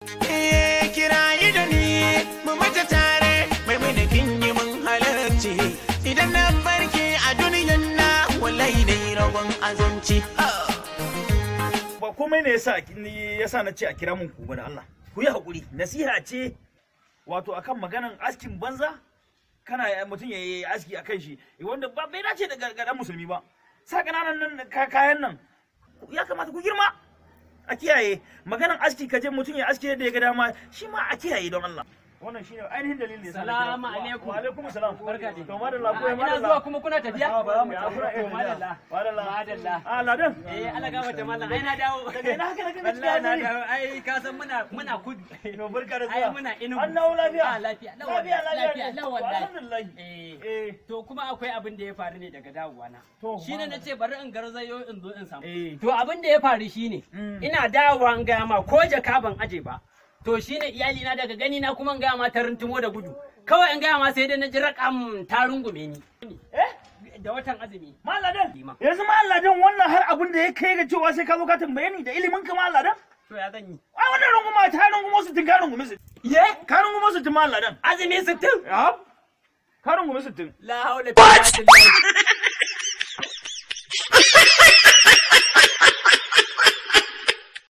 Kirayi da ni mu mata tare mai mini kin yi mun halarci idan na barke a duniyan na wallahi dai ragon azanci. Ba komai ne yasa na ce a kira mun ku da Allah. Ku yi hakuri, nasiha ce wato akan maganan askin banza kana mutum ya yi aski akan shi wanda ba bai dace da gargadan musulmi ba. Sa kananan nan kayan nan ya kamata ku girma. A kiyaye maganan aski kaje mutum ya aski yadda ya ga dama shi ma a kiyaye don Allah. Wannan shine ainihin dalilin da Salamu alaikum. Wa alaikum salam. Barka dai. To madalla ko ina zuwa kuma kuna tafiya? Ba mu tafiya. Madalla. Madalla. Ah ladan. Allah ga wata mallan. Ai na dawo. Daga ina haka daga wallahi na dawo. Ai ka san muna kudu. To barka da zuwa. Ai muna inu. An dawo lafiya. Lafiya. Lafiya. Wallahi. Alhamdulillah. To kuma akwai abin da ya faru ne daga dawowa na. Shine nace bari in garzayo in zo in samu. To abin da ya faru shine ina dawowa an ga ma ko jaka ban aje ba. To shine iyali na daga gani na kuma ga ma ta runtumo da gudu. Kawai in ga ma sai dai na ji rakam ta rungume ni. Da watan azumi. Malladan. Yanzu malladan wannan har abin da ya kai ga cewa sai ka zo ka tambaye ni da ilimin ka malladan? To ya zan yi. Ai wannan runguma ta rungumo su tun ka rungume su. Ye? Ka rungumo su tun malladan. Azumi 60. Ya. Ka rungume su tun. La haula.